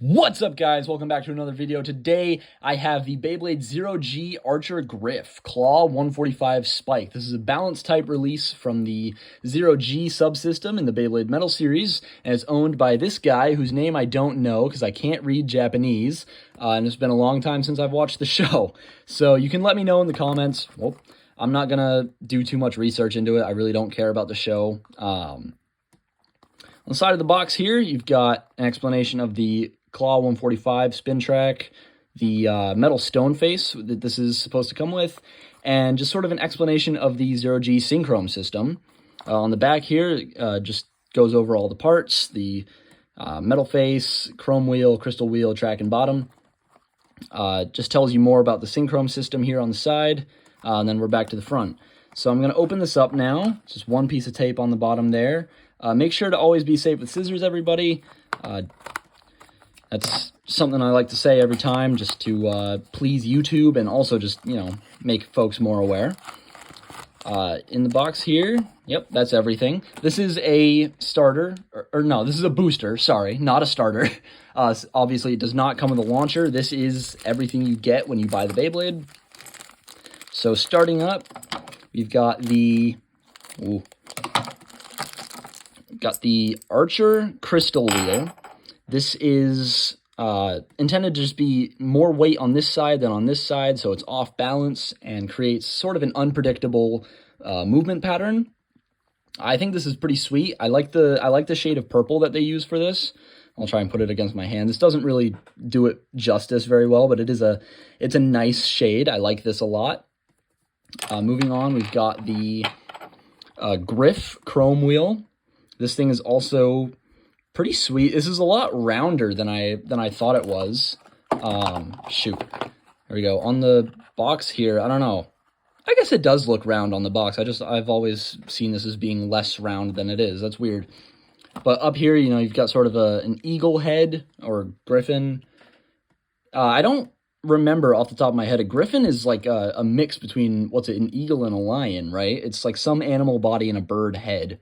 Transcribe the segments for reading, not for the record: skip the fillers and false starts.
What's up, guys? Welcome back to another video. Today, I have the Beyblade Zero G Archer Gryph Claw 145 Spike. This is a balance type release from the Zero G subsystem in the Beyblade Metal series, and it's owned by this guy whose name I don't know because I can't read Japanese, and it's been a long time since I've watched the show. So you can let me know in the comments. Well, I'm not gonna do too much research into it. I really don't care about the show. On the side of the box here, you've got an explanation of the Claw 145 spin track, the metal stone face that this is supposed to come with, and just sort of an explanation of the Zero G Synchrome system. On the back here, just goes over all the parts, the metal face, chrome wheel, crystal wheel, track and bottom. Just tells you more about the Synchrome system here on the side, and then we're back to the front. So I'm going to open this up now. Just one piece of tape on the bottom there. Make sure to always be safe with scissors, everybody. That's something I like to say every time, just to please YouTube and also just, make folks more aware. In the box here, yep, that's everything. This is a starter, or no, this is a booster, sorry, not a starter. Obviously, it does not come with a launcher. This is everything you get when you buy the Beyblade. So starting up, we've got the... got the Archer crystal wheel. This is intended to just be more weight on this side than on this side, so it's off balance and creates sort of an unpredictable movement pattern. I think this is pretty sweet. I like the shade of purple that they use for this. I'll try and put it against my hand. This doesn't really do it justice very well, but it's a nice shade. I like this a lot. Moving on, we've got the Gryph chrome wheel. This thing is also pretty sweet. This is a lot rounder than I thought it was. Shoot. There we go. On the box here, I don't know. I guess it does look round on the box. I've always seen this as being less round than it is. That's weird. But up here, you've got sort of an eagle head or griffin. I don't remember off the top of my head. A griffin is like a mix between, an eagle and a lion, right? It's like some animal body and a bird head.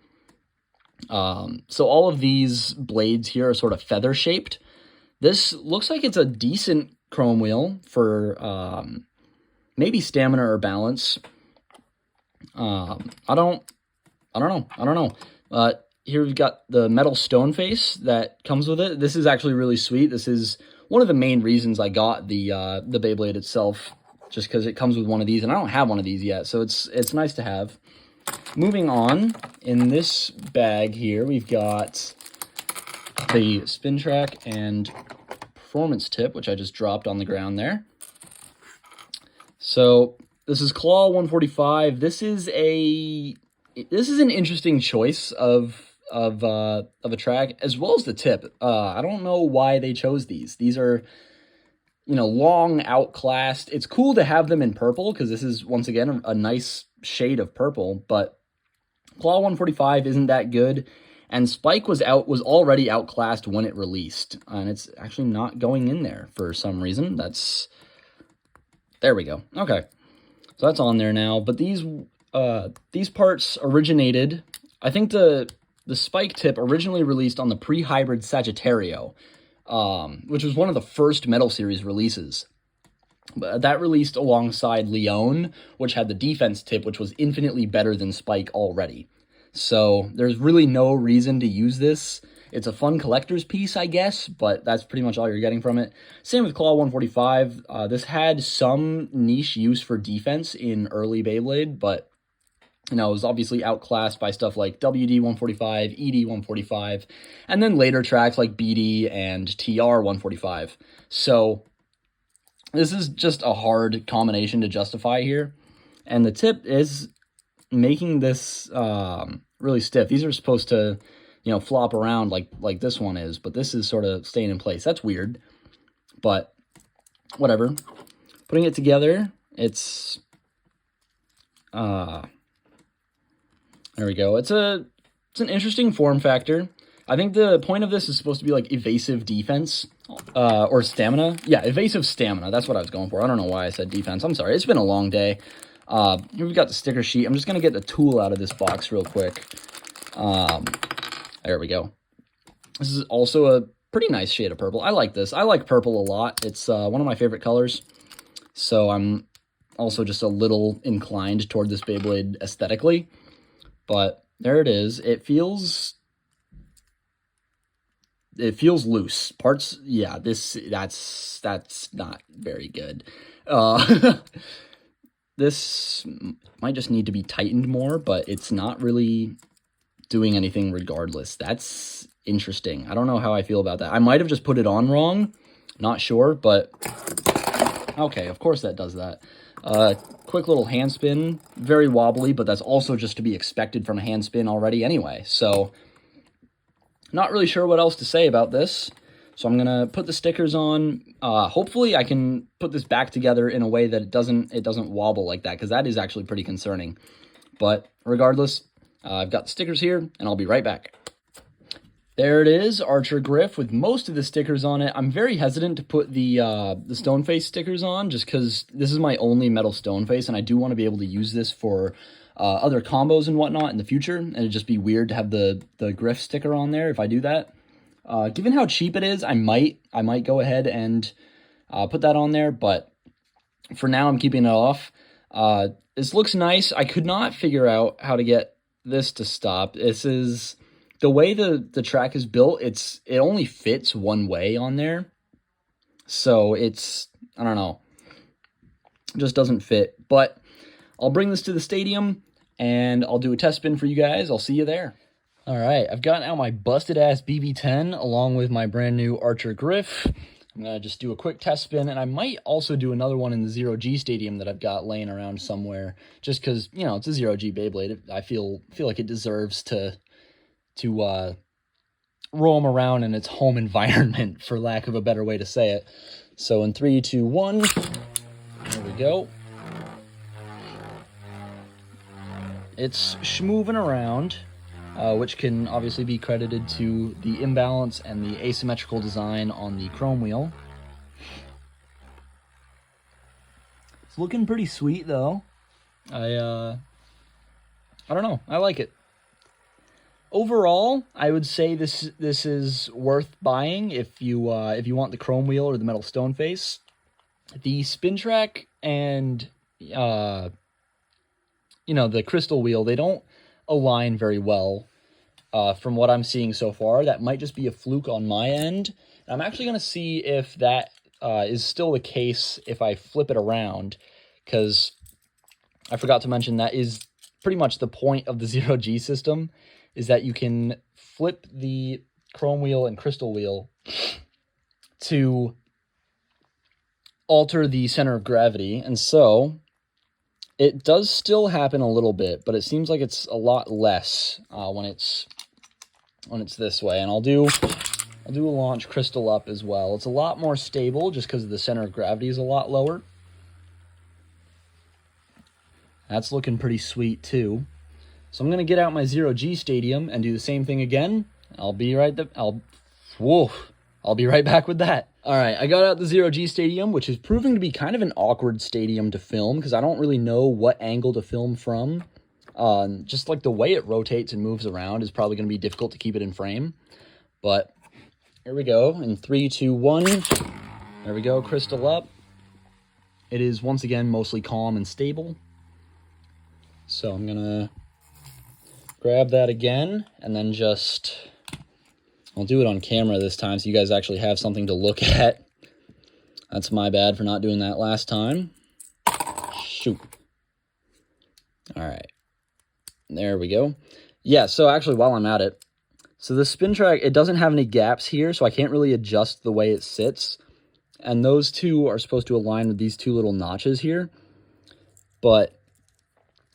So all of these blades here are sort of feather shaped. This looks like it's a decent chrome wheel for maybe stamina or balance. I don't know. Here we've got the metal stone face that comes with it. This is actually really sweet. This is one of the main reasons I got the Beyblade itself, just because it comes with one of these, and I don't have one of these yet, so it's nice to have. Moving on, in this bag here, we've got the spin track and performance tip, which I just dropped on the ground there. So this is Claw 145. This is an interesting choice of a track, as well as the tip. I don't know why they chose these. These are, long outclassed. It's cool to have them in purple because this is, once again, a nice shade of purple, but Claw 145 isn't that good, and Spike was already outclassed when it released, and it's actually not going in there for some reason. There we go. Okay, so that's on there now, but these parts originated, I think the Spike tip originally released on the pre-hybrid Sagittario, which was one of the first Metal Series releases. That released alongside Leon, which had the defense tip, which was infinitely better than Spike already. So there's really no reason to use this. It's a fun collector's piece, I guess, but that's pretty much all you're getting from it. Same with Claw 145. This had some niche use for defense in early Beyblade, but it was obviously outclassed by stuff like WD 145, ED 145, and then later tracks like BD and TR 145. So this is just a hard combination to justify here. And the tip is making this really stiff. These are supposed to, flop around like this one is, but this is sort of staying in place. That's weird, but whatever. Putting it together, it's... there we go. It's an interesting form factor. I think the point of this is supposed to be like evasive defense, or stamina. Yeah, evasive stamina. That's what I was going for. I don't know why I said defense. I'm sorry. It's been a long day. Here we've got the sticker sheet. I'm just going to get the tool out of this box real quick. There we go. This is also pretty nice shade of purple. I like this. I like purple a lot. It's one of my favorite colors. So I'm also just a little inclined toward this Beyblade aesthetically. But there it is. It feels loose. Parts, yeah, that's not very good. This might just need to be tightened more, but it's not really doing anything regardless. That's interesting. I don't know how I feel about that. I might have just put it on wrong. Not sure, but okay, of course that does that. Quick little hand spin. Very wobbly, but that's also just to be expected from a hand spin already anyway. So, not really sure what else to say about this. So I'm going to put the stickers on. Hopefully I can put this back together in a way that it doesn't wobble like that, because that is actually pretty concerning. But regardless, I've got the stickers here, and I'll be right back. There it is, Archer Gryph with most of the stickers on it. I'm very hesitant to put the stone face stickers on, just because this is my only metal stone face, and I do want to be able to use this for other combos and whatnot in the future, and it'd just be weird to have the Gryph sticker on there if I do that. Given how cheap it is, I might go ahead and put that on there, but for now I'm keeping it off. This looks nice. I could not figure out how to get this to stop. This is the way the track is built. It only fits one way on there, so it's, I don't know, it just doesn't fit. But I'll bring this to the stadium and I'll do a test spin for you guys. I'll see you there. All right, I've gotten out my busted-ass BB10 along with my brand new Archer Gryph. I'm going to just do a quick test spin, and I might also do another one in the 0G Stadium that I've got laying around somewhere, just because, you know, it's a 0G Beyblade. I feel like it deserves to roam around in its home environment, for lack of a better way to say it. So in 3, 2, 1, there we go. It's schmooving around. Which can obviously be credited to the imbalance and the asymmetrical design on the chrome wheel. It's looking pretty sweet, though. I don't know. I like it. Overall, I would say this is worth buying if you want the chrome wheel or the metal stone face. The spin track and the crystal wheel, they don't align very well. From what I'm seeing so far. That might just be a fluke on my end. I'm actually going to see if that is still the case if I flip it around, because I forgot to mention that is pretty much the point of the 0G system, is that you can flip the chrome wheel and crystal wheel to alter the center of gravity, and so it does still happen a little bit, but it seems like it's a lot less when it's this way. And I'll do a launch crystal up as well. It's a lot more stable just because the center of gravity is a lot lower. That's looking pretty sweet too. So I'm gonna get out my 0G Stadium and do the same thing again. I'll be right back with that. All right, I got out the 0G Stadium, which is proving to be kind of an awkward stadium to film because I don't really know what angle to film from. Just like the way it rotates and moves around is probably going to be difficult to keep it in frame. But here we go. In 3, 2, 1. There we go, crystal up. It is once again mostly calm and stable. So I'm going to grab that again and then I'll do it on camera this time so you guys actually have something to look at. That's my bad for not doing that last time. Shoot. All right. There we go. Yeah, so actually while I'm at it, so the spin track, it doesn't have any gaps here, so I can't really adjust the way it sits. And those two are supposed to align with these two little notches here. But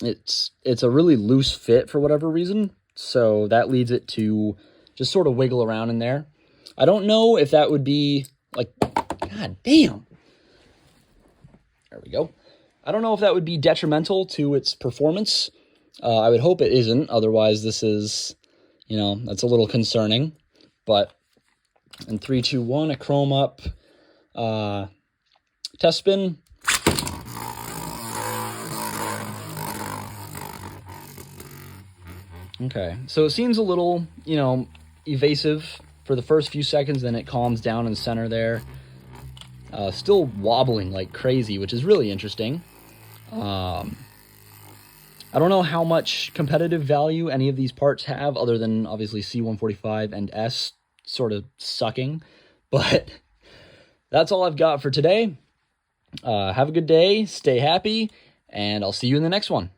it's a really loose fit for whatever reason, so that leads it to just sort of wiggle around in there. I don't know if that would be, like, god damn. There we go. I don't know if that would be detrimental to its performance. I would hope it isn't, otherwise this is, that's a little concerning. But in 3, 2, 1, a chrome up test spin. Okay, so it seems a little, evasive for the first few seconds, then it calms down in the center there. Still wobbling like crazy, which is really interesting. I don't know how much competitive value any of these parts have, other than obviously C145 and S sort of sucking. But that's all I've got for today. Have a good day, stay happy, and I'll see you in the next one.